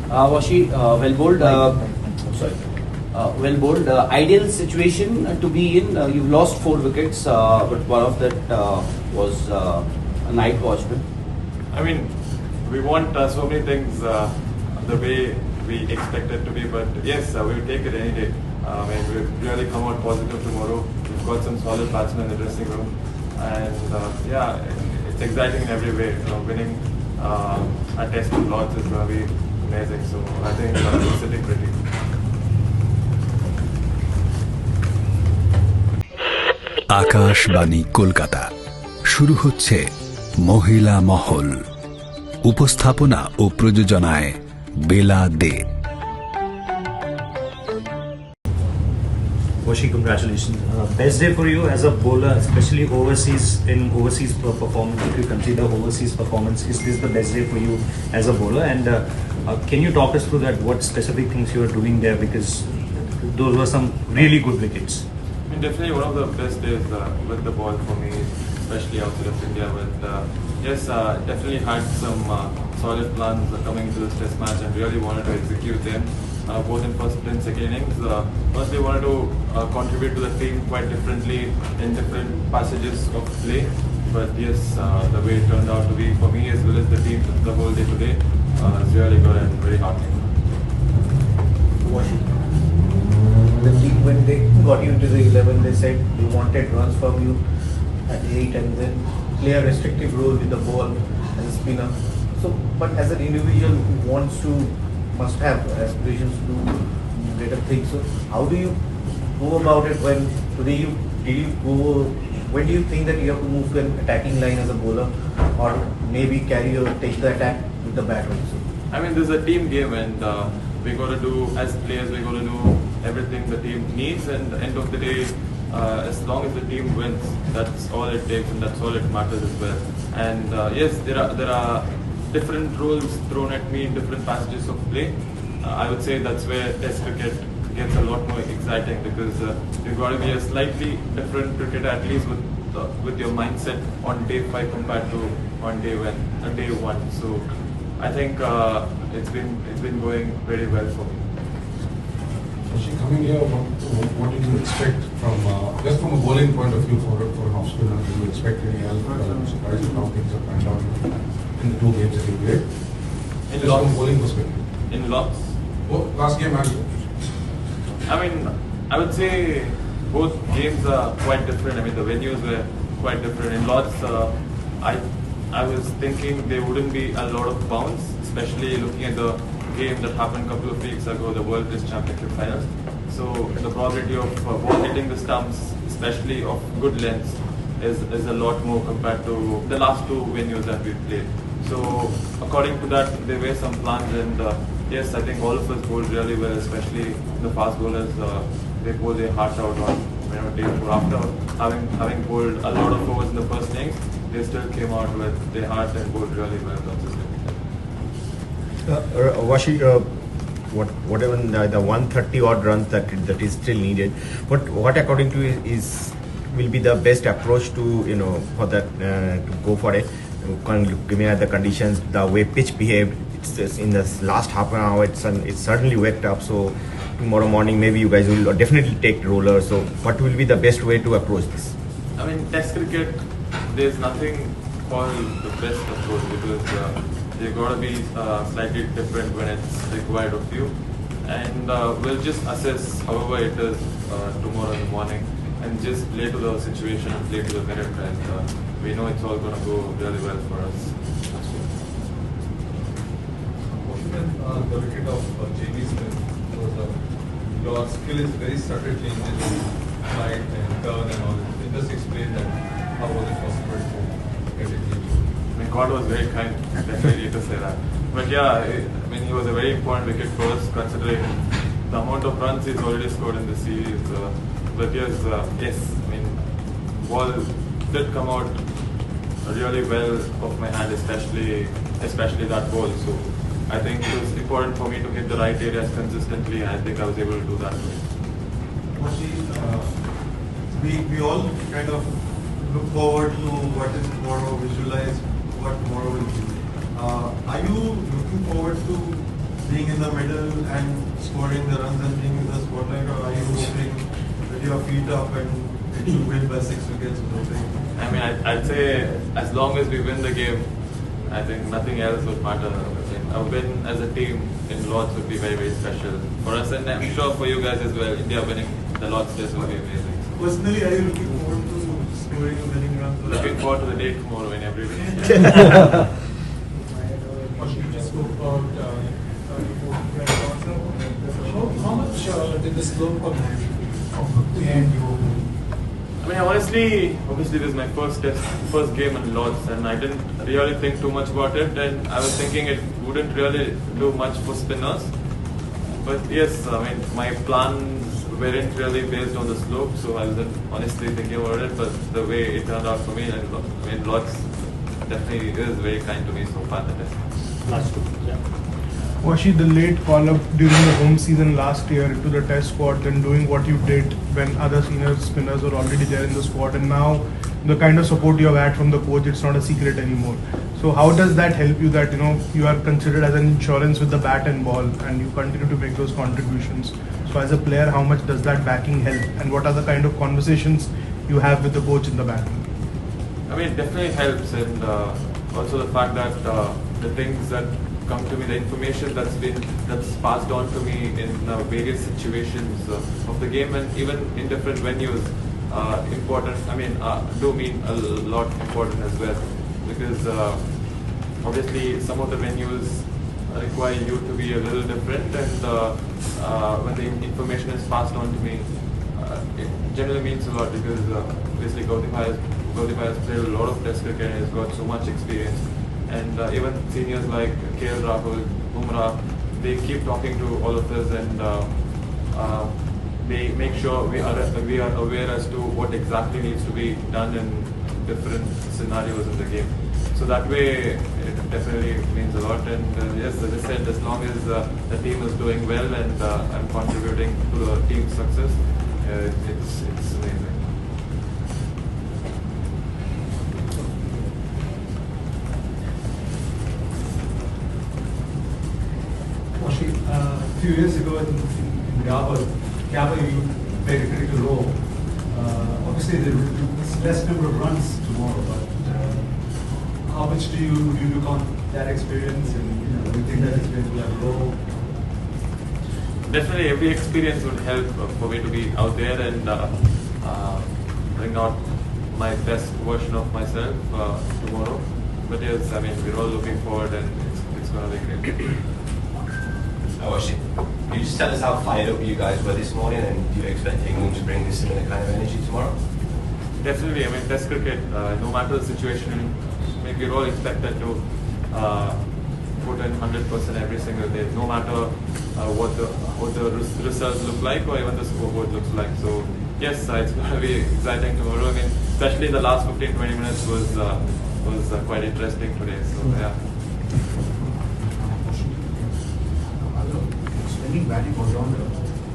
Washi, well bowled. Sorry. Well bowled. Ideal situation to be in. You've lost 4 wickets, but one of that was a night watchman. I mean, we want so many things the way we expect it to be, but yes, we will take it any day. I mean, we've really come out positive tomorrow. We've got some solid batsmen in the dressing room, and yeah, it's exciting in every way. Winning a test with Lords is going to be amazing. So I think it's sitting pretty. Akashvani Kolkata শুরু হচ্ছে মহিলা মহল। উপস্থাপনা ও প্রযোজনায় বেলা দে। Washi, congratulations. Best day for you as a bowler, especially overseas performance. If you consider overseas performance, is this the best day for you as a bowler? And can you talk us through that? What specific things you are doing there? Because those were some really good wickets. I mean, definitely one of the best days with the ball for me, especially outside of India. With yes, definitely had some solid plans coming into this test match and really wanted to execute them. Both in first and second innings. Firstly, wanted to contribute to the team quite differently in different passages of play. But yes, the way it turned out to be for me as well as the team the whole day today is really good and very heartening. The team, when they got you into the 11, they said they wanted runs from you at 8 and then play a restrictive role with the ball as a spinner. So, but as an individual who wants to, must have aspirations to do better things. So, how do you go about it when today when do you think that you have to move to an attacking line as a bowler or maybe take the attack with the bat also? I mean, this is a team game and we got to do, as players, we got to do everything the team needs, and at the end of the day, as long as the team wins, that's all it takes and that's all it matters as well. And yes, there are different roles thrown at me in different passages of play. I would say that's where Test cricket gets a lot more exciting because you've got to be a slightly different cricketer, at least with your mindset on day 5 compared to on day 1. So I think it's been going very well for me. Coming here, what did you expect from just from a bowling point of view for an off spinner? Did you expect any help? Surprised you how things have panned out in the 2 games that you played? In just Lords. from a bowling perspective. In Lords. Oh, last game and I mean, I would say both games are quite different. I mean, the venues were quite different. In Lords, I was thinking there wouldn't be a lot of bounce, especially looking at the game that happened a couple of weeks ago, the World Test Championship finals. So the probability of ball hitting the stumps, especially of good lengths, is a lot more compared to the last 2 venues that we played. So according to that, there were some plans, and yes, I think all of us bowled really well, especially the fast bowlers. They bowled their heart out on day 4. After having bowled a lot of overs in the first innings, they still came out with their heart and bowled really well consistently. Washi, whatever the 130 odd runs that is still needed, what according to you will be the best approach to for that to go for it? Given the conditions, the way pitch behaved, it's in the last half an hour, it's certainly waked up. So tomorrow morning, maybe you guys will definitely take roller. So what will be the best way to approach this? I mean, Test cricket, there's nothing called the best approach because you've got to be slightly different when it's required of you. And we'll just assess however it is tomorrow in the morning and just play to the situation and play to the merit. And we know it's all going to go really well for us. The wicket of J.B. Smith, your skill is very subtly in this slide and turn and all. Just explain that. How was it possible to get it? I mean, God was very kind, definitely to say that. But yeah, I mean, he was a very important wicket for us considering the amount of runs he's already scored in the series. But yes, I mean, ball did come out really well off my hand, especially that ball. So I think it was important for me to hit the right areas consistently, and I think I was able to do that. We all kind of look forward to what is tomorrow, visualize what tomorrow will be. Are you looking forward to being in the middle and scoring the runs and being in the spotlight, or are you hoping with your feet up and it should win by 6 wickets or something? I mean, I'd say as long as we win the game, I think nothing else would matter. I mean, a win as a team in Lords would be very, very special for us, and I'm sure for you guys as well. India winning the Lords Test will be amazing. Personally, are you looking forward to scoring a winning run? Looking forward to the day tomorrow and every day. You just spoke about how much did the slope of the end you? I mean, honestly, obviously this is my first game in Lords, and I didn't really think too much about it, and I was thinking it wouldn't really do much for spinners. But yes, I mean, my plans weren't really based on the slope, so I wasn't honestly thinking about it, but the way it turned out for me, and I mean, Lords definitely is very kind to me so far. Last two. Yeah. Washi, the late call-up during the home season last year to the test squad, then doing what you did when other senior spinners were already there in the squad, and now the kind of support you have had from the coach, it's not a secret anymore. So how does that help you that, you are considered as an insurance with the bat and ball and you continue to make those contributions? So as a player, how much does that backing help, and what are the kind of conversations you have with the coach in the batting? I mean, it definitely helps, and also the fact that the things that come to me, the information that's passed on to me in various situations of the game, and even in different venues, important. I mean, do mean a lot important as well, because obviously some of the venues require you to be a little different, and when the information is passed on to me, it generally means a lot, because obviously Gautam has played a lot of Test cricket and has got so much experience. And even seniors like KL Rahul, Bumrah, they keep talking to all of us, and they make sure we are aware as to what exactly needs to be done in different scenarios in the game. So that way, it definitely means a lot. And yes, as I said, as long as the team is doing well and I'm contributing to the team's success, it's amazing. A few years ago in Gabba, you played a critical role. Obviously, there's less number of runs tomorrow, but how much do you look on that experience, and do you think that experience will have a role? Definitely, every experience would help for me to be out there and bring out my best version of myself tomorrow. But yes, I mean, we're all looking forward, and it's going to be great. Washi, can you just tell us how fired up you guys were this morning, and do you expect England to bring this similar kind of energy tomorrow? Definitely, I mean, Test cricket, no matter the situation, we're all expected to put in 100% every single day, no matter what the results look like or even the scoreboard looks like. So yes, it's going to be exciting tomorrow. I mean, especially the last 15-20 minutes was quite interesting today. So yeah. Spinning batting all rounder,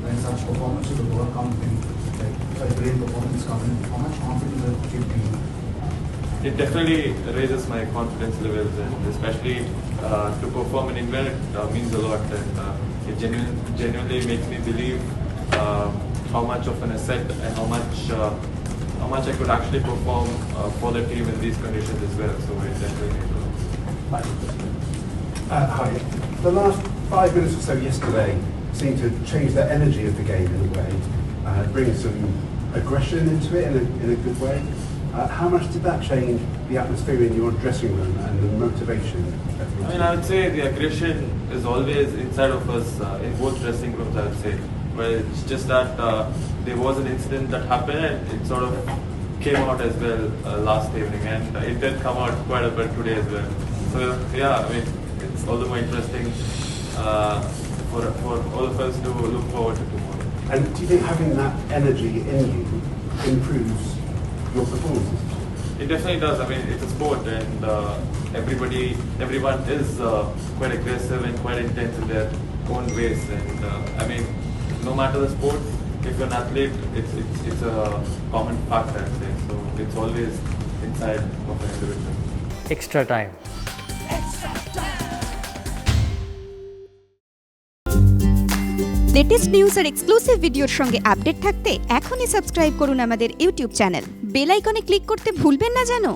when such performance of the ball comes in, like such great performance comes in, how much confidence does it give you? It definitely raises my confidence levels, and especially to perform in England, it means a lot, and it genuinely makes me believe how much of an asset and how much I could actually perform for the team in these conditions as well. So it definitely means a lot. Hi. The last 5 minutes or so yesterday seemed to change the energy of the game in a way, bring some aggression into it in a good way. How much did that change the atmosphere in your dressing room and the motivation? I mean, I would say the aggression is always inside of us in both dressing rooms, I would say. But it's just that there was an incident that happened, and it sort of came out as well last evening, and it did come out quite a bit today as well. So yeah, I mean, it's all the more interesting for all of us to look forward to tomorrow. And do you think having that energy in you improves your performance? It definitely does. I mean, it's a sport, and everyone is quite aggressive and quite intense in their own ways. And I mean, no matter the sport, if you're an athlete, it's a common fact, I'd say. So it's always inside of an individual. Extra time. Latest news আর exclusive ভিডিওর সঙ্গে update থাকতে এখনই subscribe করুন আমাদের YouTube channel. Bell আইকনে click করতে ভুলবেন না যেন।